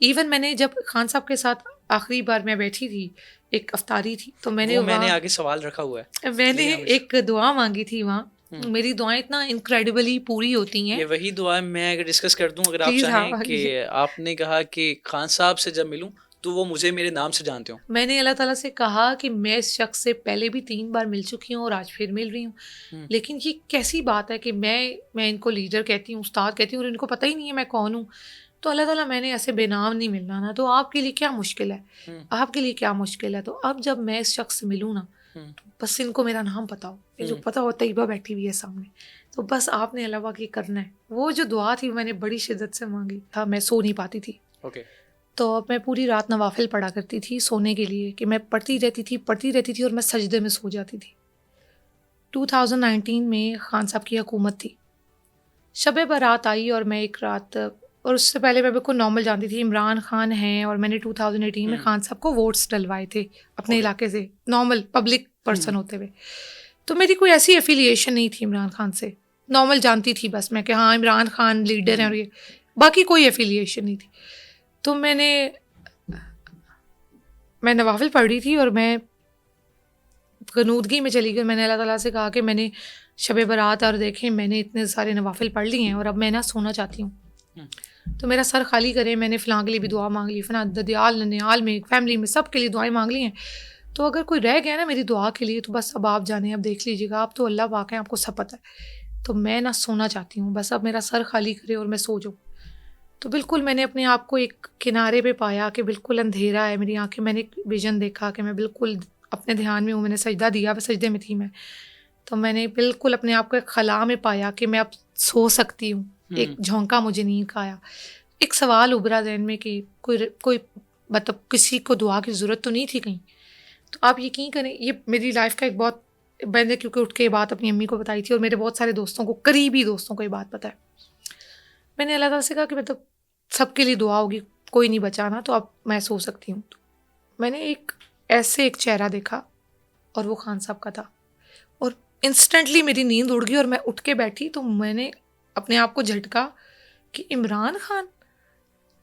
Even میں نے جب خان صاحب کے ساتھ آخری بار میں بیٹھی تھی، ایک افطاری تھی، تو میں نے آگے سوال رکھا ہوا ہے، میں نے ایک دعا مانگی تھی وہاں. میری دعائیں اتنا انکریڈیبلی پوری ہوتی ہیں. یہ وہی دعا میں اگر ڈسکس کر دوں، اگر آپ چاہیں کہ آپ نے کہا کہ خان صاحب سے جب ملوں تو وہ مجھے میرے نام سے جانتے ہوں. میں نے اللہ تعالیٰ سے کہا کہ میں اس شخص سے پہلے بھی 3 بار مل چکی ہوں اور آج پھر مل رہی ہوں، لیکن یہ کیسی بات ہے کہ میں ان کو لیڈر کہتی ہوں، استاد کہتی ہوں، اور ان کو پتہ ہی نہیں ہے میں کون ہوں. تو اللہ تعالیٰ میں نے ایسے بے نام نہیں ملنا نا، تو آپ کے لیے کیا مشکل ہے، آپ کے لیے کیا مشکل ہے. تو اب جب میں اس شخص سے ملوں نا، بس ان کو میرا نام پتا ہو، یہ جو پتا ہو طیبہ بیٹھی ہوئی ہے سامنے، تو بس آپ نے علاوہ کی کرنا ہے. وہ جو دعا تھی میں نے بڑی شدت سے مانگی تھا، میں سو نہیں پاتی تھی. تو اب میں پوری رات نوافل پڑھا کرتی تھی سونے کے لیے، کہ میں پڑھتی رہتی تھی اور میں سجدے میں سو جاتی تھی. 2019 میں خان صاحب کی حکومت تھی، شب برات آئی، اور میں ایک رات، اور اس سے پہلے میں بالکل نارمل جانتی تھی عمران خان ہیں، اور میں نے 2018 میں خان صاحب کو ووٹس ڈلوائے تھے اپنے علاقے سے، نارمل پبلک پرسن ہوتے ہوئے. تو میری کوئی ایسی ایفیلیشن نہیں تھی عمران خان سے، نارمل جانتی تھی بس میں کہ ہاں عمران خان لیڈر ہیں، اور یہ باقی کوئی ایفیلیشن نہیں تھی. تو میں نوافل پڑھ رہی تھی اور میں غنودگی میں چلی گئی. میں نے اللہ تعالیٰ سے کہا کہ میں نے شب برات اور دیکھیں میں نے اتنے سارے نوافل پڑھ لیے ہیں اور اب میں سونا چاہتی ہوں، تو میرا سر خالی کرے. میں نے فلاں کے لیے بھی دعا مانگ لی، فلاں ددیال ننیال میں فیملی میں سب کے لیے دعائیں مانگ لی ہیں. تو اگر کوئی رہ گیا نا میری دعا کے لیے تو بس اب آپ جانیں، اب دیکھ لیجیے گا، آپ تو اللہ پاک ہیں، آپ کو سب پتہ ہے. تو میں سونا چاہتی ہوں، بس اب میرا سر خالی کرے اور میں سو جاؤں. تو بالکل میں نے اپنے آپ کو ایک کنارے پہ پایا کہ بالکل اندھیرا ہے، میری آنکھیں، میں نے ایک ویژن دیکھا کہ میں بالکل اپنے دھیان میں ہوں. میں نے سجدہ دیا، سجدے میں تھی میں، تو میں نے بالکل اپنے آپ کو ایک خلا میں پایا کہ میں اب سو سکتی ہوں. ایک جھونکا مجھے نیند کا آیا، ایک سوال ابھرا ذہن میں کہ کوئی مطلب کسی کو دعا کی ضرورت تو نہیں تھی کہیں. تو آپ یقین کریں، یہ میری لائف کا ایک بہت، میں نے کیونکہ اٹھ کے یہ بات اپنی امی کو بتائی تھی اور میرے بہت سارے دوستوں کو، قریبی دوستوں کو یہ بات پتہ ہے. میں نے اللہ تعالیٰ سے کہا کہ مطلب سب کے لیے دعا ہوگی، کوئی نہیں بچانا، تو اب میں سو سکتی ہوں. تو میں نے ایک چہرہ دیکھا اور وہ خان صاحب کا تھا، اور انسٹنٹلی میری نیند اڑ گئی اور میں اٹھ کے بیٹھی. تو میں نے اپنے آپ کو جھٹکا کہ عمران خان.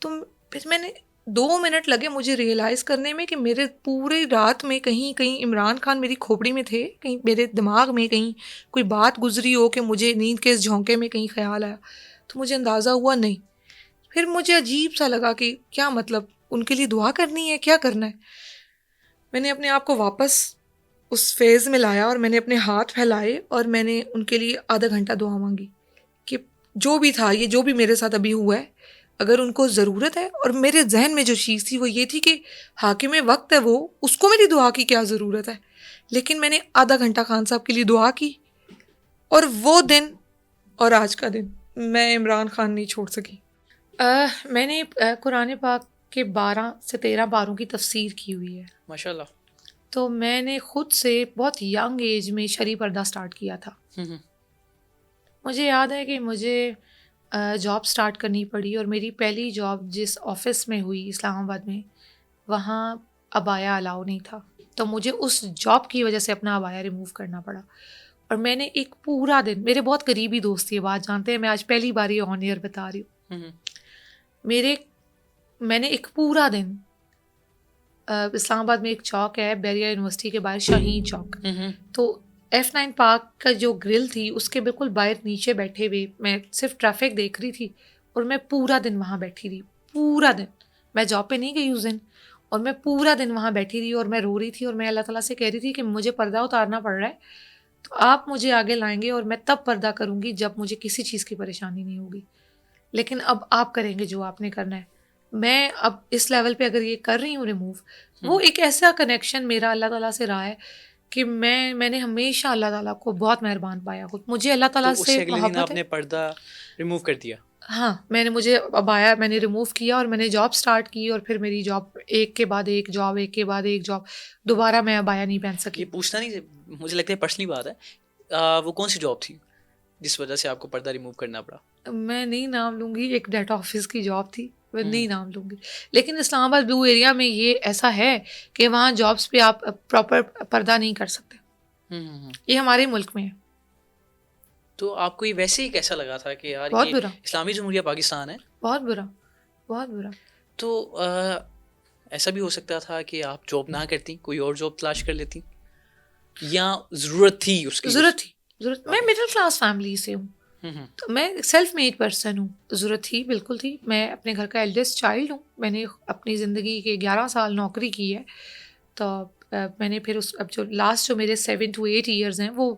تو پھر میں نے 2 منٹ لگے مجھے ریئلائز کرنے میں کہ میرے پوری رات میں کہیں عمران خان میری کھوپڑی میں تھے، کہیں میرے دماغ میں کہیں کوئی بات گزری ہو کہ مجھے نیند کے اس جھونکے میں کہیں خیال آیا. تو مجھے اندازہ ہوا نہیں. پھر مجھے عجیب سا لگا کہ کیا مطلب ان کے لیے دعا کرنی ہے، کیا کرنا ہے. میں نے اپنے آپ کو واپس اس فیز میں لایا اور میں نے اپنے ہاتھ پھیلائے اور میں نے ان کے لیے آدھا گھنٹہ دعا مانگی کہ جو بھی تھا، یہ جو بھی میرے ساتھ ابھی ہوا ہے، اگر ان کو ضرورت ہے. اور میرے ذہن میں جو چیز تھی وہ یہ تھی کہ حاکم وقت ہے وہ، اس کو میری دعا کی کیا ضرورت ہے. لیکن میں نے آدھا گھنٹہ خان صاحب کے لیے دعا کی، اور وہ دن اور آج کا دن میں عمران خان نہیں چھوڑ سکی. میں نے قرآن پاک کے 12 سے 13 پاروں کی تفسیر کی ہوئی ہے، ماشاء اللہ. تو میں نے خود سے بہت ینگ ایج میں شرعی پردہ سٹارٹ کیا تھا. مجھے یاد ہے کہ مجھے جاب سٹارٹ کرنی پڑی، اور میری پہلی جاب جس آفس میں ہوئی اسلام آباد میں، وہاں عبایا الاؤ نہیں تھا، تو مجھے اس جاب کی وجہ سے اپنا عبایا ریموو کرنا پڑا. اور میں نے ایک پورا دن، میرے بہت قریبی دوست یہ بات جانتے ہیں، میں آج پہلی بار یہ آن ایئر بتا رہی ہوں، میں نے ایک پورا دن اسلام آباد میں ایک چوک ہے بیریا یونیورسٹی کے باہر، شاہین چوک، تو F9 پارک کا جو گرل تھی اس کے بالکل باہر نیچے بیٹھے ہوئے میں صرف ٹریفک دیکھ رہی تھی، اور میں پورا دن وہاں بیٹھی رہی، پورا دن. میں جاب پہ نہیں گئی اس دن، اور میں پورا دن وہاں بیٹھی رہی اور میں رو رہی تھی، اور میں اللہ تعالیٰ سے کہہ رہی تھی کہ مجھے پردہ اتارنا پڑ رہا ہے، تو آپ مجھے آگے لائیں گے اور میں تب پردہ کروں گی جب مجھے کسی چیز کی پریشانی نہیں ہوگی، لیکن اب آپ کریں گے جو آپ نے کرنا ہے. میں اب اس لیول پہ اگر یہ کر رہی ہوں ریموو، وہ ایک ایسا کنیکشن میرا اللہ تعالیٰ سے رہا ہے کہ میں نے ہمیشہ اللہ تعالیٰ کو بہت مہربان پایا. خود مجھے اللہ تعالیٰ سے محبت ہے. آپ نے پردہ ریموو کر دیا؟ ہاں، مجھے اب آیا، میں نے ریموو کیا اور میں نے جاب سٹارٹ کی، اور پھر میری جاب ایک کے بعد ایک جاب، ایک کے بعد ایک جاب، دوبارہ میں ابایا نہیں پہن سکی. یہ پوچھنا نہیں، مجھے لگتا ہے پرسنلی بات ہے، وہ کون سی جاب تھی جس وجہ سے آپ کو پردہ ریموو کرنا پڑا؟ میں نہیں نام لوں گی، ایک ڈیٹا آفس کی جاب تھی، میں نہیں نام لوں گی، لیکن اسلام آباد بلو ایریا میں یہ ایسا ہے کہ وہاں جابس پہ آپ پراپر پردہ نہیں کر سکتے، یہ ہمارے ملک میں ہے. تو آپ کو یہ ویسے ہی کیسا لگا تھا کہ یار بہت یہ برا، اسلامی جمہوریہ پاکستان ہے؟ بہت برا، بہت برا. تو ایسا بھی ہو سکتا تھا کہ آپ جاب نہ کرتی, کوئی اور جاب تلاش کر لیتی, یا ضرورت تھی اس کی؟ ضرورت میں مڈل کلاس فیملی سے ہوں, تو میں سیلف میڈ پرسن ہوں. ضرورت تھی, بالکل تھی. میں اپنے گھر کا ایلڈسٹ چائلڈ ہوں. میں نے اپنی زندگی کے 11 سال نوکری کی ہے. تو میں نے پھر اب جو لاسٹ جو میرے 7 to 8 ایئرز ہیں وہ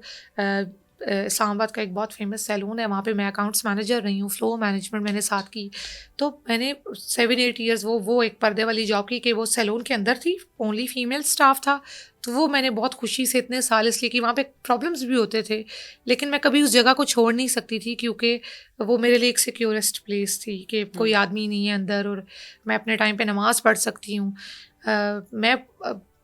اسلام آباد کا ایک بہت فیمس سیلون ہے, وہاں پہ میں اکاؤنٹس مینیجر رہی ہوں. فلو مینجمنٹ میں نے ساتھ کی. تو میں نے 7-8 ایئرز وہ ایک پردے والی جاب کی کہ وہ سیلون کے اندر تھی, اونلی فیمیل اسٹاف تھا. تو وہ میں نے بہت خوشی سے اتنے سال اس لیے کہ وہاں پہ پرابلمس بھی ہوتے تھے, لیکن میں کبھی اس جگہ کو چھوڑ نہیں سکتی تھی, کیونکہ وہ میرے لیے ایک سیکیورسٹ پلیس تھی کہ کوئی آدمی نہیں ہے اندر, اور میں اپنے ٹائم پہ نماز پڑھ سکتی ہوں.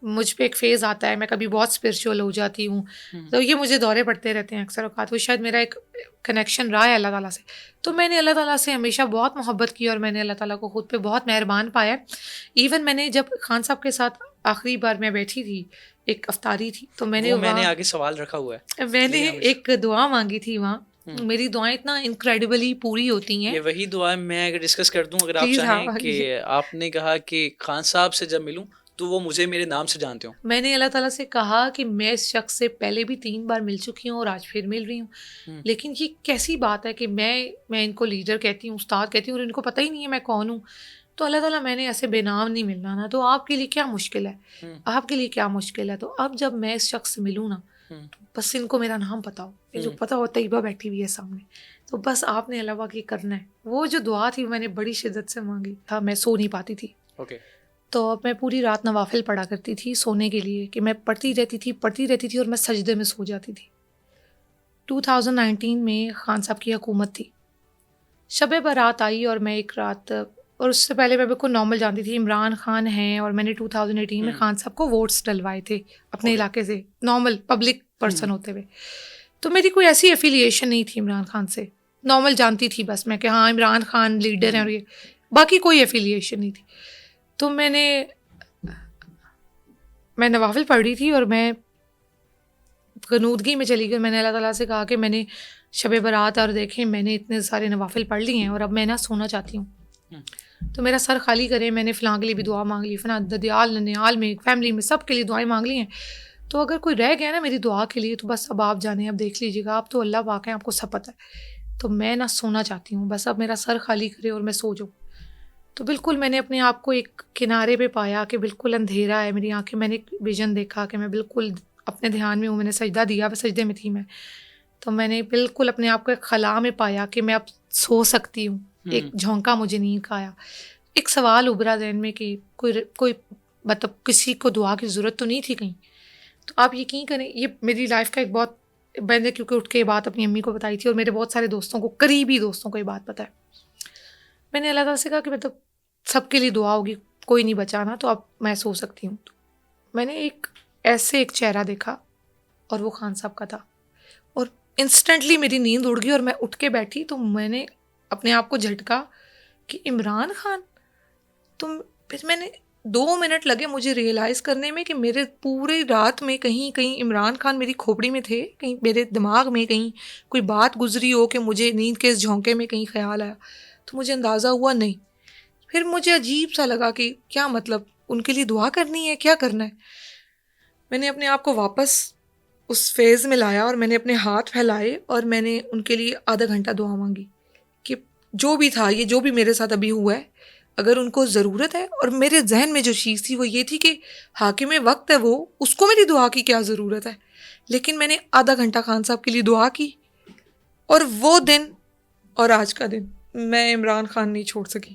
مجھ پہ ایک فیز آتا ہے, میں کبھی بہت اسپرچول ہو جاتی ہوں, تو یہ مجھے دورے پڑتے رہتے ہیں اکثر اوقات. وہ شاید میرا ایک کنیکشن رہا ہے اللہ تعالیٰ سے. تو میں نے اللہ تعالیٰ سے ہمیشہ بہت محبت کی, اور میں نے اللہ تعالیٰ کو خود پہ بہت مہربان پایا. ایون میں نے جب خان صاحب کے ساتھ آخری بار میں بیٹھی تھی, ایک افطاری تھی, تو میں نے آگے سوال رکھا ہوا ہے, میں نے ایک دعا مانگی تھی وہاں. میری دعائیں اتنا انکریڈیبلی پوری ہوتی ہیں. یہ وہی دعا میں اگر ڈسکس کر دوں, اگر آپ چاہیں, کہ آپ نے کہا کہ خان صاحب سے جب ملوں تو وہ مجھے میرے نام سے جانتے ہوں. میں نے اللہ تعالیٰ سے کہا کہ میں اس شخص سے پہلے بھی 3 بار مل چکی ہوں اور آج پھر مل رہی ہوں, لیکن یہ کیسی بات ہے کہ میں ان کو لیڈر کہتی ہوں, استاد کہتی ہوں, اور ان کو پتہ ہی نہیں ہے میں کون ہوں. تو اللہ تعالیٰ میں نے ایسے بے نام نہیں ملنا نا, تو آپ کے لیے کیا مشکل ہے, آپ کے لیے کیا مشکل ہے. تو اب جب میں اس شخص سے ملوں نا, بس ان کو میرا نام پتا ہو, جو پتا ہو طیبہ بیٹھی ہوئی ہے سامنے, تو بس آپ نے علاوہ کی کرنا ہے. وہ جو دعا تھی میں نے بڑی شدت سے مانگی تھا, میں سو نہیں پاتی تھی. تو اب میں پوری رات نوافل پڑھا کرتی تھی سونے کے لیے, کہ میں پڑھتی رہتی تھی اور میں سجدے میں سو جاتی تھی. 2019 میں خان صاحب کی حکومت تھی, شب برات آئی, اور میں ایک رات, اور اس سے پہلے میں بالکل نارمل جانتی تھی عمران خان ہیں, اور میں نے 2018 میں خان صاحب کو ووٹس ڈلوائے تھے اپنے علاقے سے, نارمل پبلک پرسن ہوتے ہوئے. تو میری کوئی ایسی ایفیلیشن نہیں تھی عمران خان سے, نارمل جانتی تھی بس میں کہ ہاں عمران خان لیڈر ہیں, اور یہ باقی کوئی ایفیلیشن نہیں تھی. تو میں نوافل پڑھ رہی تھی, اور میں غنودگی میں چلی گئی. میں نے اللہ تعالیٰ سے کہا کہ میں نے شب برات اور دیکھیں میں نے اتنے سارے نوافل پڑھ لیے ہیں, اور اب میں سونا چاہتی ہوں, تو میرا سر خالی کرے. میں نے فلاں کے لیے بھی دعا مانگ لی, فلاں ددیال ننیال میں فیملی میں سب کے لیے دعائیں مانگ لی ہیں. تو اگر کوئی رہ گیا نا میری دعا کے لیے, تو بس اب آپ جانیں, اب دیکھ لیجیے گا, آپ تو اللہ پاک ہیں, آپ کو سب پتہ ہے. تو میں سونا چاہتی ہوں, بس اب میرا سر خالی کرے اور میں سو جاؤں. تو بالکل میں نے اپنے آپ کو ایک کنارے پہ پایا کہ بالکل اندھیرا ہے, میری آنکھیں, میں نے ایک ویژن دیکھا کہ میں بالکل اپنے دھیان میں ہوں. میں نے سجدہ دیا, سجدے میں تھی میں, تو میں نے بالکل اپنے آپ کو ایک خلا میں پایا کہ میں اب سو سکتی ہوں. ایک جھونکا مجھے نیند کا آیا, ایک سوال ابھرا ذہن میں کہ کوئی مطلب کسی کو دعا کی ضرورت تو نہیں تھی کہیں. تو آپ یقین کریں, یہ میری لائف کا ایک بہت, میں نے کیونکہ اٹھ کے یہ بات اپنی امی کو بتائی تھی, اور میرے بہت سارے دوستوں کو, قریبی دوستوں کو یہ بات پتہ ہے. میں نے اللہ تعالیٰ سے کہا کہ مطلب سب کے لیے دعا ہوگی, کوئی نہیں بچانا, تو اب میں سو سکتی ہوں. تو میں نے ایک چہرہ دیکھا, اور وہ خان صاحب کا تھا, اور انسٹنٹلی میری نیند اڑ گئی, اور میں اٹھ کے بیٹھی. تو میں نے اپنے آپ کو جھٹکا کہ عمران خان. تو پھر میں نے 2 منٹ لگے مجھے ریئلائز کرنے میں کہ میرے پوری رات میں کہیں عمران خان میری کھوپڑی میں تھے, کہیں میرے دماغ میں کہیں کوئی بات گزری ہو کہ مجھے نیند کے اس جھونکے میں کہیں خیال آیا. تو مجھے اندازہ ہوا نہیں. پھر مجھے عجیب سا لگا کہ کیا مطلب, ان کے لیے دعا کرنی ہے, کیا کرنا ہے. میں نے اپنے آپ کو واپس اس فیز میں لایا, اور میں نے اپنے ہاتھ پھیلائے, اور میں نے ان کے لیے آدھا گھنٹہ دعا مانگی کہ جو بھی تھا, یہ جو بھی میرے ساتھ ابھی ہوا ہے, اگر ان کو ضرورت ہے. اور میرے ذہن میں جو چیز تھی وہ یہ تھی کہ حاکم وقت ہے وہ, اس کو میری دعا کی کیا ضرورت ہے. لیکن میں نے آدھا گھنٹہ خان صاحب کے لیے دعا کی, اور وہ دن اور آج کا دن میں عمران خان نہیں چھوڑ سکی.